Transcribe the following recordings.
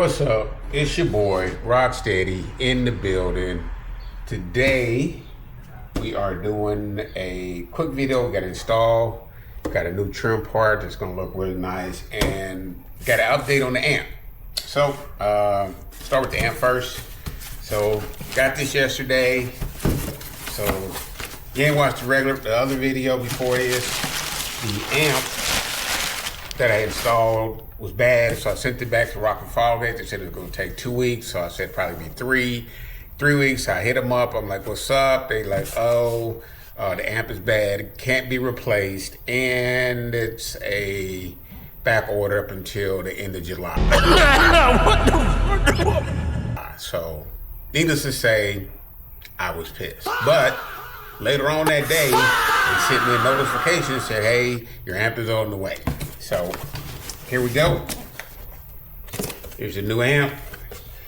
What's up? It's your boy Rocksteady in the building. Today we are doing a quick video. We got to install, got a new trim part that's gonna look really nice, and got an update on the amp. So start with the amp first. So got this yesterday. So you ain't watched the other video before this. The amp that I installed was bad, so I sent it back to Rockford Fosgate. They said it was gonna take 2 weeks, so I said probably be three weeks. I hit them up, I'm like, what's up? They like, oh, the amp is bad, it can't be replaced, and it's a back order up until the end of July. So, needless to say, I was pissed. But later on that day, they sent me a notification and said, hey, your amp is on the way. So here we go. Here's the new amp.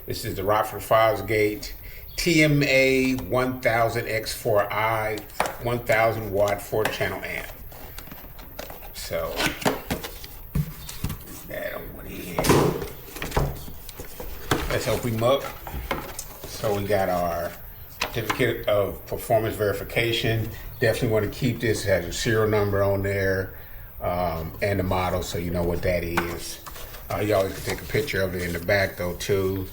This is the Rockford Fosgate TMA 1000X4i 1000 watt 4-channel amp. So that on one end. Let's open them up. So we got our certificate of performance verification. Definitely want to keep this. It has a serial number on there. And the model, so you know what that is. You always can take a picture of it in the back though too.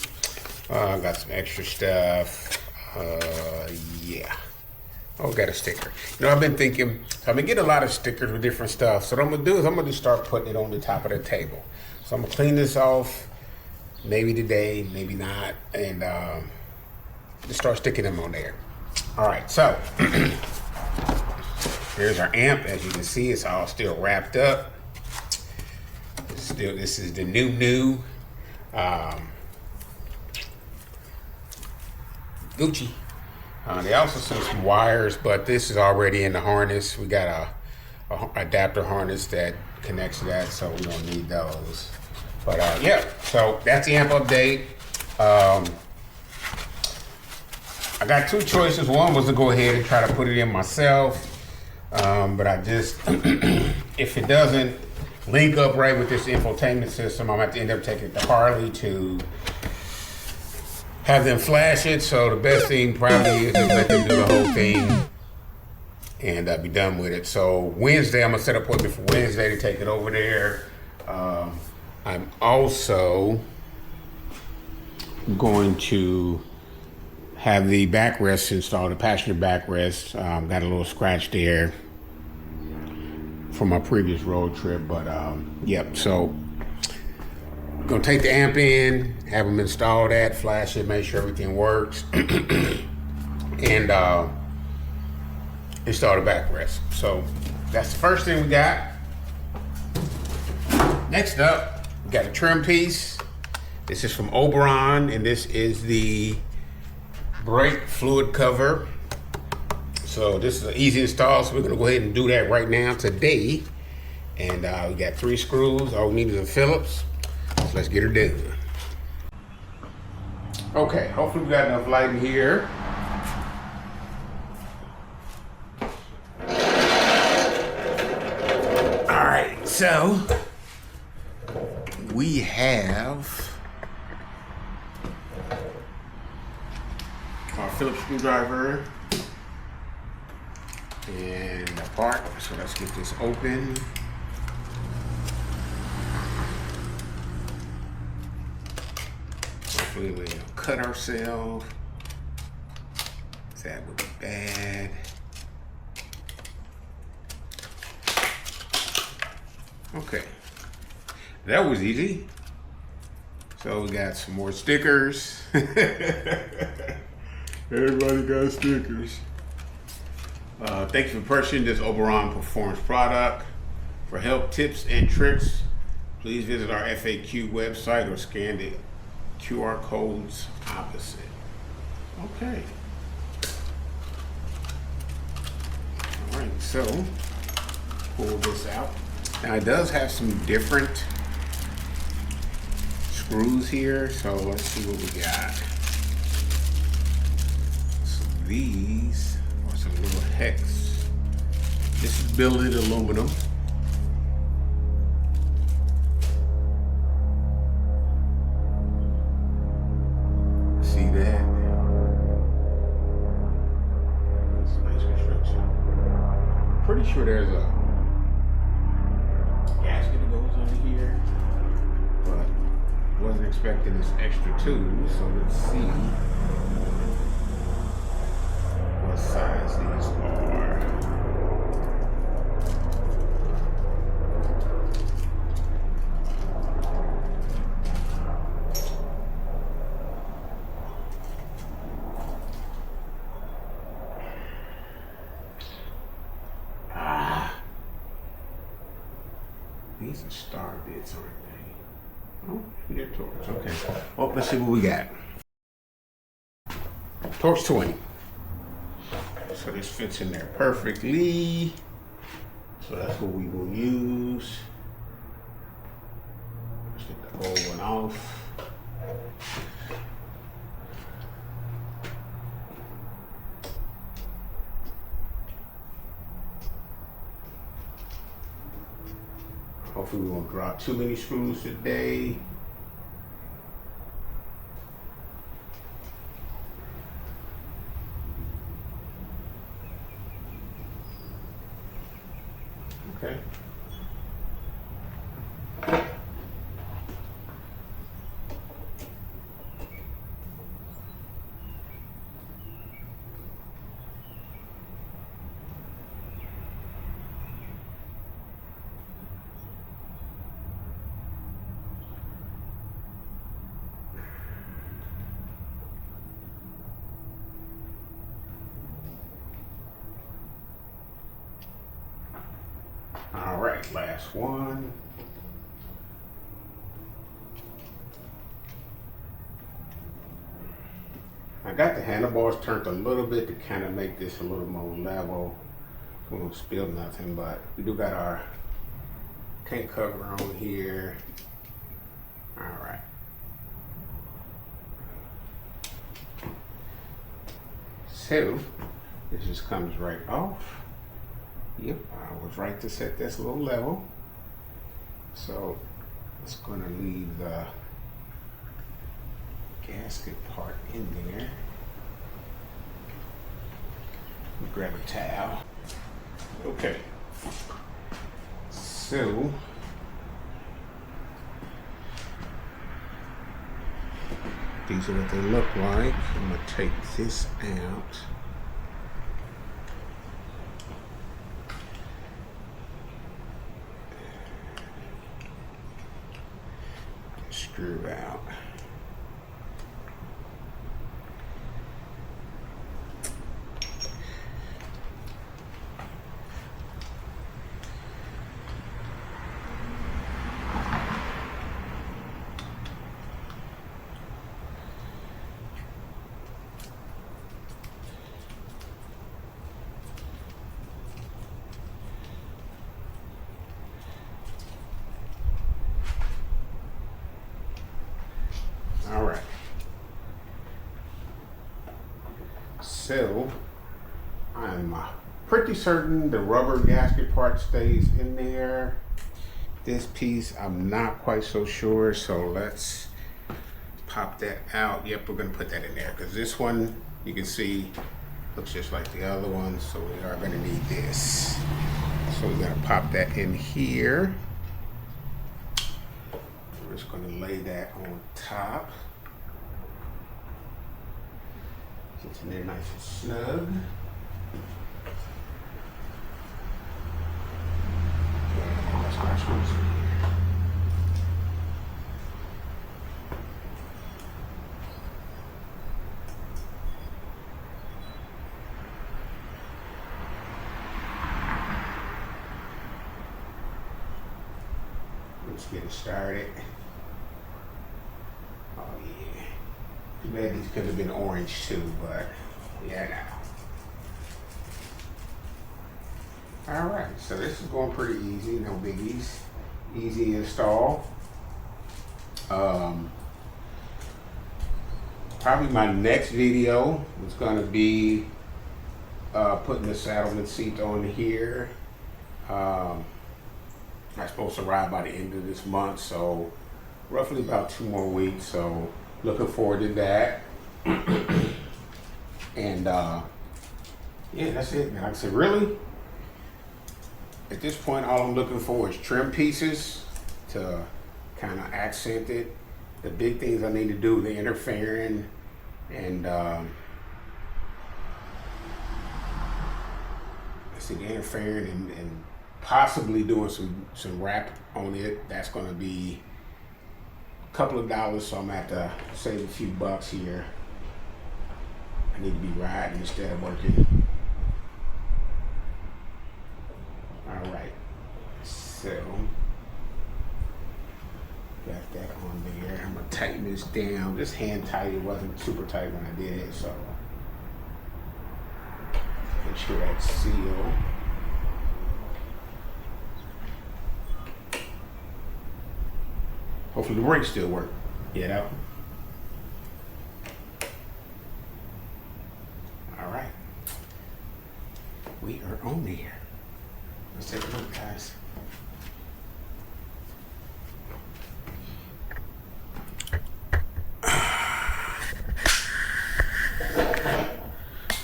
Got some extra stuff. Yeah. Oh, got a sticker. You know, I've been thinking, I've been getting a lot of stickers with different stuff. So what I'm gonna do is I'm gonna just start putting it on the top of the table. So I'm gonna clean this off, maybe today, maybe not, and just start sticking them on there. All right, so. Here's our amp. As you can see, it's all still wrapped up. This is the new Gucci. They also sent some wires, but this is already in the harness. We got a adapter harness that connects to that, so we don't need those. But yeah, so that's the amp update. I got two choices. One was to go ahead and try to put it in myself. But I just, if it doesn't link up right with this infotainment system, I'm going to have to end up taking it to Harley to have them flash it. So the best thing probably is to let them do the whole thing and be done with it. So Wednesday, I'm going to set up an appointment for Wednesday to take it over there. I'm also going to have the backrest installed, the passenger backrest. Got a little scratch there from my previous road trip, but yep. So I'm gonna take the amp in, have them install that, flash it, make sure everything works, and install the backrest. So that's the first thing we got. Next up, we got a trim piece. This is from Oberon, and this is the brake fluid cover. So this is an easy install, so we're gonna go ahead and do that right now today. And we got 3 screws. All we need is a Phillips. So let's get her done. Okay, hopefully we got enough light in here. All right, so we have our Phillips screwdriver and a part. So let's get this open. Hopefully we'll cut ourselves. That would be bad. Okay, that was easy. So we got some more stickers. Everybody got stickers. Thank you for purchasing this Oberon Performance product. For help, tips, and tricks, please visit our FAQ website or scan the QR codes opposite. Okay. All right, so pull this out. Now it does have some different screws here, so let's see what we got. So these are some little hex. This is billet aluminum. sure there's a gasket that goes under here, but wasn't expecting this extra tube, so let's see what size these are. These are star bits, aren't they? Oh, they're Torx. Okay. Well, let's see what we got. Torx 20. So this fits in there perfectly. So that's what we will use. Let's get the old one off. Hopefully we won't drop too many screws today. Okay. All right, last one. I got the handlebars turned a little bit to kind of make this a little more level. We won't spill nothing, but we do got our tank cover on here. All right. So this just comes right off. Yep, I was right to set this a little level. So it's going to leave the gasket part in there. Grab a towel. Okay. So these are what they look like. I'm going to take this out. Screw out. All right. So I'm pretty certain the rubber gasket part stays in there. This piece, I'm not quite so sure. So let's pop that out. Yep, we're gonna put that in there because this one, you can see, looks just like the other one. So we are gonna need this. So we're gonna pop that in here. We're just gonna lay that on top. It's in there nice and snug. Okay, let's watch what's in here. Let's get it started. Oh yeah. Too bad these could have been orange too, but yeah, now. All right, so this is going pretty easy, no biggies. Easy install. Probably my next video is gonna be putting the Saddlemen seat on here. I'm supposed to arrive by the end of this month, so roughly about 2 more weeks. So looking forward to that. And yeah, that's it. Like I said, really, at this point, all I'm looking for is trim pieces to kind of accent it. The big things I need to do, the inner fairing and let's see, the inner fairing and possibly doing some wrap on it. That's going to be a couple of dollars, so I'm going to have to save a few bucks here. I need to be riding instead of working. All right, so got that on there. I'm gonna tighten this down. This hand tight, it wasn't super tight when I did it, so make sure that's sealed. Hopefully the brakes still work. Get out. All right, we are on there. Let's take a look, guys.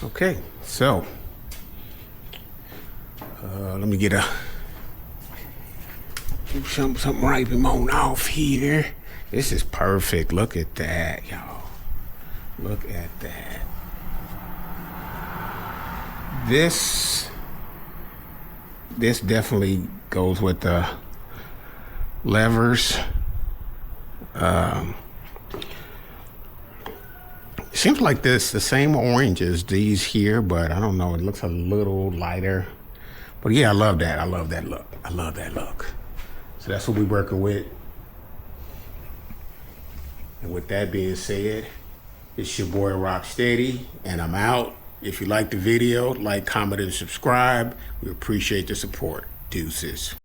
Okay, so let me get something right on off here. This is perfect. Look at that, y'all. Look at that. This definitely goes with the levers. Seems like the same orange as these here, but I don't know. It looks a little lighter. But yeah, I love that. I love that look. I love that look. So that's what we're working with. And with that being said, it's your boy Rocksteady, and I'm out. If you like the video, like, comment, and subscribe. We appreciate the support. Deuces.